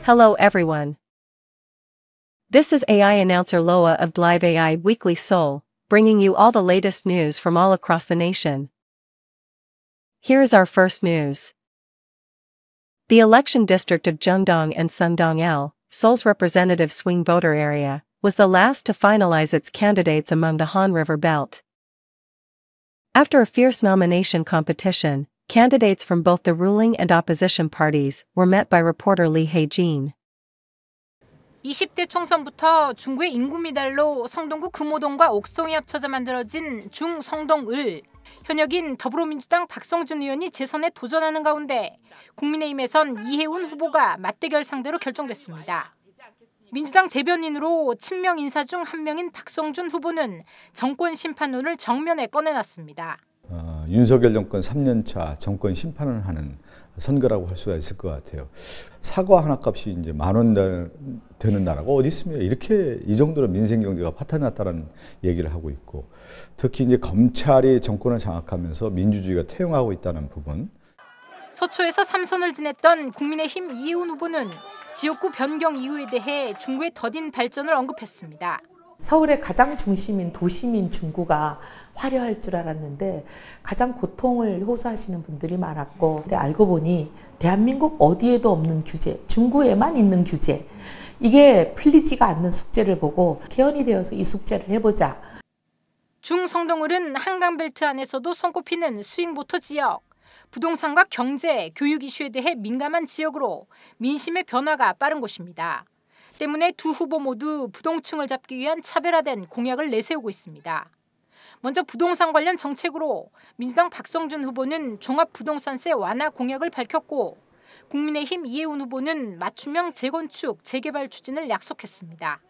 Hello everyone. This is AI announcer Loa of Live AI Weekly Seoul, bringing you all the latest news from all across the nation. Here is our first news. The election district of Jeongdong and Sundong-el, Seoul's representative swing voter area, was the last to finalize its candidates among the Han River Belt. After a fierce nomination competition, candidates from both the ruling and opposition parties were met by reporter Lee Hae-jin. 20대 총선부터 중구의 인구미달로 성동구 금호동과 옥송이 합쳐져 만들어진 중성동을 현역인 더불어민주당 박성준 의원이 재선에 도전하는 가운데 국민의힘에선 이해운 후보가 맞대결 상대로 결정됐습니다. 민주당 대변인으로 친명 인사 중 한 명인 박성준 후보는 정권 심판론을 정면에 꺼내놨습니다. 윤석열 정권 3년차 정권 심판을 하는 선거라고 할 수가 있을 것 같아요. 사과 하나 값이 이제 10,000원 되는 나라가 어디 있습니까? 이렇게 이 정도로 민생 경제가 파탄났다는 얘기를 하고 있고, 특히 이제 검찰이 정권을 장악하면서 민주주의가 퇴행하고 있다는 부분. 서초에서 3선을 지냈던 국민의힘 이해운 후보는 지역구 변경 이유에 대해 중구의 더딘 발전을 언급했습니다. 서울의 가장 중심인 도심인 중구가 화려할 줄 알았는데 가장 고통을 호소하시는 분들이 많았고, 근데 알고 보니 대한민국 어디에도 없는 규제, 중구에만 있는 규제, 이게 풀리지가 않는 숙제를 보고 개헌이 되어서 이 숙제를 해보자. 중성동을은 한강벨트 안에서도 손꼽히는 스윙보터 지역, 부동산과 경제, 교육 이슈에 대해 민감한 지역으로 민심의 변화가 빠른 곳입니다. 때문에 두 후보 모두 부동층을 잡기 위한 차별화된 공약을 내세우고 있습니다. 먼저 부동산 관련 정책으로 민주당 박성준 후보는 종합부동산세 완화 공약을 밝혔고, 국민의힘 이해운 후보는 맞춤형 재건축, 재개발 추진을 약속했습니다.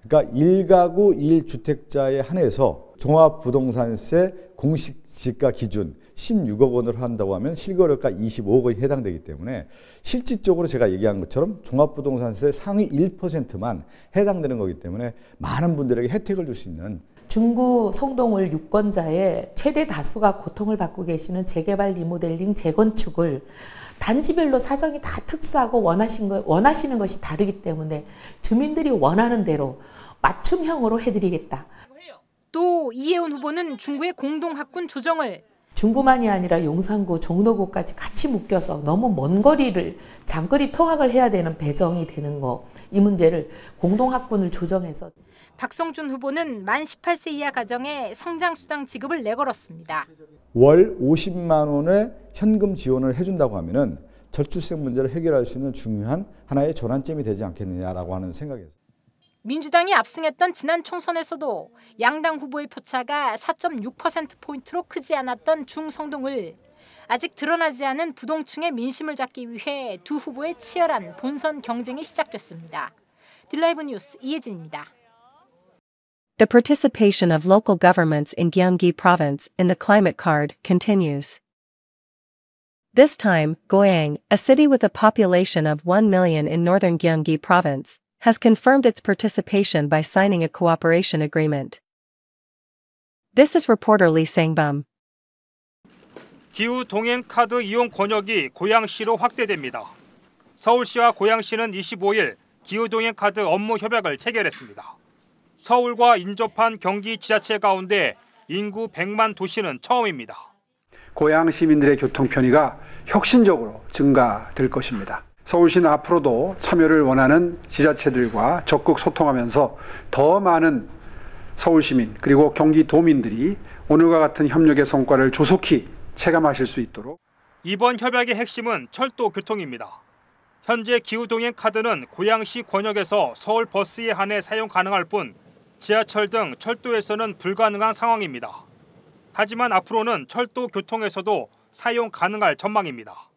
그러니까 1가구 1주택자에 한해서 종합부동산세 공식 시가 기준 16억 원으로 한다고 하면 실거래가 25억 원이 해당되기 때문에 실질적으로 제가 얘기한 것처럼 종합부동산세 상위 1%만 해당되는 거기 때문에 많은 분들에게 혜택을 줄 수 있는, 중구 성동을 유권자의 최대 다수가 고통을 받고 계시는 재개발, 리모델링, 재건축을 단지별로 사정이 다 특수하고 원하시는 것이 다르기 때문에 주민들이 원하는 대로 맞춤형으로 해드리겠다. 또 이해운 후보는 중구의 공동학군 조정을 중구만이 아니라 용산구, 종로구까지 같이 묶여서 너무 먼 거리를 장거리 통학을 해야 되는 배정이 되는 거, 이 문제를 공동학군을 조정해서. 박성준 후보는 만 18세 이하 가정에 성장수당 지급을 내걸었습니다. 월 50만 원의 현금 지원을 해준다고 하면은 저출생 문제를 해결할 수 있는 중요한 하나의 전환점이 되지 않겠느냐라고 하는 생각이었습니다. 민주당이 압승했던 지난 총선에서도 양당 후보의 표차가 4.6%포인트로 크지 않았던 중성동을 아직 드러나지 않은 부동층의 민심을 잡기 위해 두 후보의 치열한 본선 경쟁이 시작됐습니다. 딜라이브 뉴스 이혜진입니다. The participation of local governments in Gyeonggi Province in the climate card continues. This time, Goyang, a city with a population of 1 million in northern Gyeonggi Province, has confirmed its participation by signing a cooperation agreement. This is reporter Lee Sang-bum. 기후 동행 카드 이용 권역이 고양시로 확대됩니다. 서울시와 고양시는 25일 기후 동행 카드 업무 협약을 체결했습니다. 서울과 인접한 경기 지자체 가운데 인구 100만 도시는 처음입니다. 고양 시민들의 교통 편의가 혁신적으로 증가될 것입니다. 서울시는 앞으로도 참여를 원하는 지자체들과 적극 소통하면서 더 많은 서울시민 그리고 경기도민들이 오늘과 같은 협력의 성과를 조속히 체감하실 수 있도록. 이번 협약의 핵심은 철도 교통입니다. 현재 기후동행 카드는 고양시 권역에서 서울 버스에 한해 사용 가능할 뿐 지하철 등 철도에서는 불가능한 상황입니다. 하지만 앞으로는 철도 교통에서도 사용 가능할 전망입니다.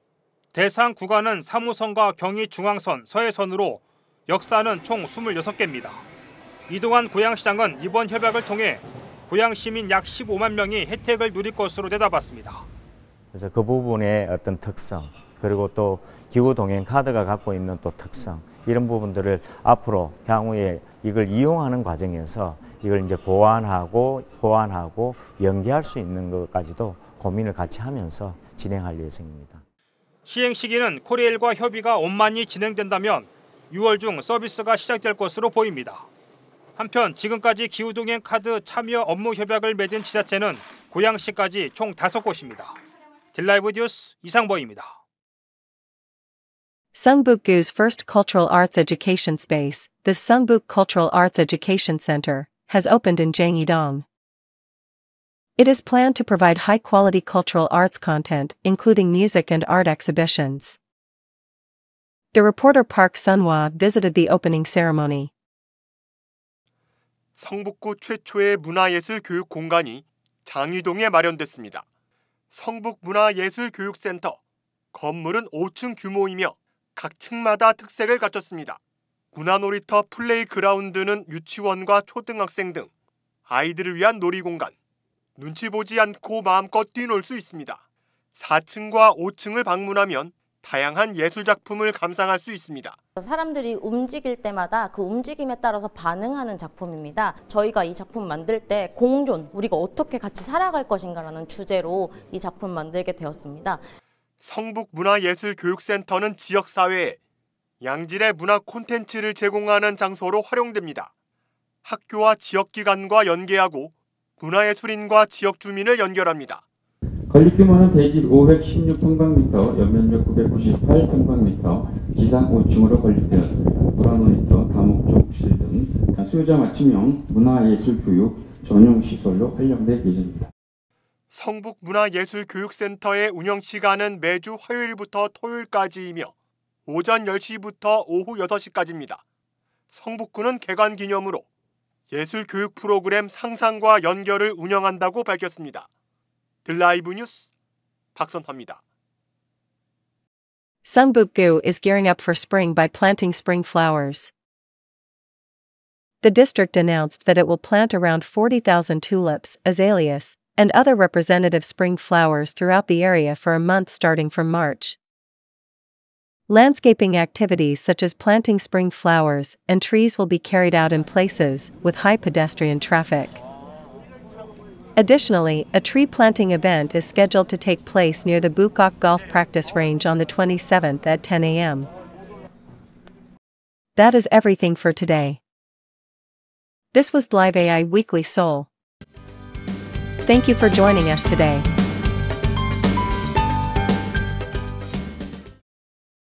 대상 구간은 3호선과 경의중앙선, 서해선으로 역사는 총 26개입니다. 이동환 고양시장은 이번 협약을 통해 고양시민 약 15만 명이 혜택을 누릴 것으로 내다봤습니다. 그래서 그 부분의 어떤 특성, 그리고 또 기후동행 카드가 갖고 있는 또 특성, 이런 부분들을 앞으로 향후에 이걸 이용하는 과정에서 이걸 이제 보완하고 연계할 수 있는 것까지도 고민을 같이 하면서 진행할 예정입니다. 시행 시기는 코레일과 협의가 원만히 진행된다면 6월 중 서비스가 시작될 것으로 보입니다. 한편 지금까지 기후동행 카드 참여 업무 협약을 맺은 지자체는 고양시까지 총 5곳입니다. 딜라이브 뉴스 이상보입니다. Sungbukgu's first cultural arts education space, the Sungbuk Cultural Arts Education Center, has opened in Jangidong. It is planned to provide high-quality cultural arts content, including music and art exhibitions. The reporter Park Sunhwa visited the opening ceremony. 성북구 최초의 문화예술 교육 공간이 장이동에 마련됐습니다. 성북문화예술교육센터. 건물은 5층 규모이며 각 층마다 특색을 갖췄습니다. 문화놀이터 플레이그라운드는 유치원과 초등학생 등 아이들을 위한 놀이공간. 눈치 보지 않고 마음껏 뛰놀 수 있습니다. 4층과 5층을 방문하면 다양한 예술작품을 감상할 수 있습니다. 사람들이 움직일 때마다 그 움직임에 따라서 반응하는 작품입니다. 저희가 이 작품 만들 때 공존, 우리가 어떻게 같이 살아갈 것인가라는 주제로 이 작품 만들게 되었습니다. 성북문화예술교육센터는 지역사회에 양질의 문화 콘텐츠를 제공하는 장소로 활용됩니다. 학교와 지역기관과 연계하고 문화예술인과 지역 주민을 연결합니다. 건립 규모는 대지 516평방미터, 연면적 998평방미터, 지상 5층으로 건립되었습니다. 문화놀이터, 다목적실 등 수요자 맞춤형 문화예술교육 전용시설로 활용될 예정입니다. 성북문화예술교육센터의 운영시간은 매주 화요일부터 토요일까지이며 오전 10시부터 오후 6시까지입니다. 성북구는 개관 기념으로 예술교육 프로그램 상상과 연결을 운영한다고 밝혔습니다. 딜라이브 뉴스 박선화입니다. Sungbukgu is gearing up for spring by planting spring flowers. The district announced that it will plant around 40,000 tulips, azaleas, and other representative spring flowers throughout the area for a month starting from March. Landscaping activities such as planting spring flowers and trees will be carried out in places with high pedestrian traffic. Additionally, a tree planting event is scheduled to take place near the Bukak Golf Practice Range on the 27th at 10 a.m. That is everything for today. This was Live AI Weekly Seoul. Thank you for joining us today.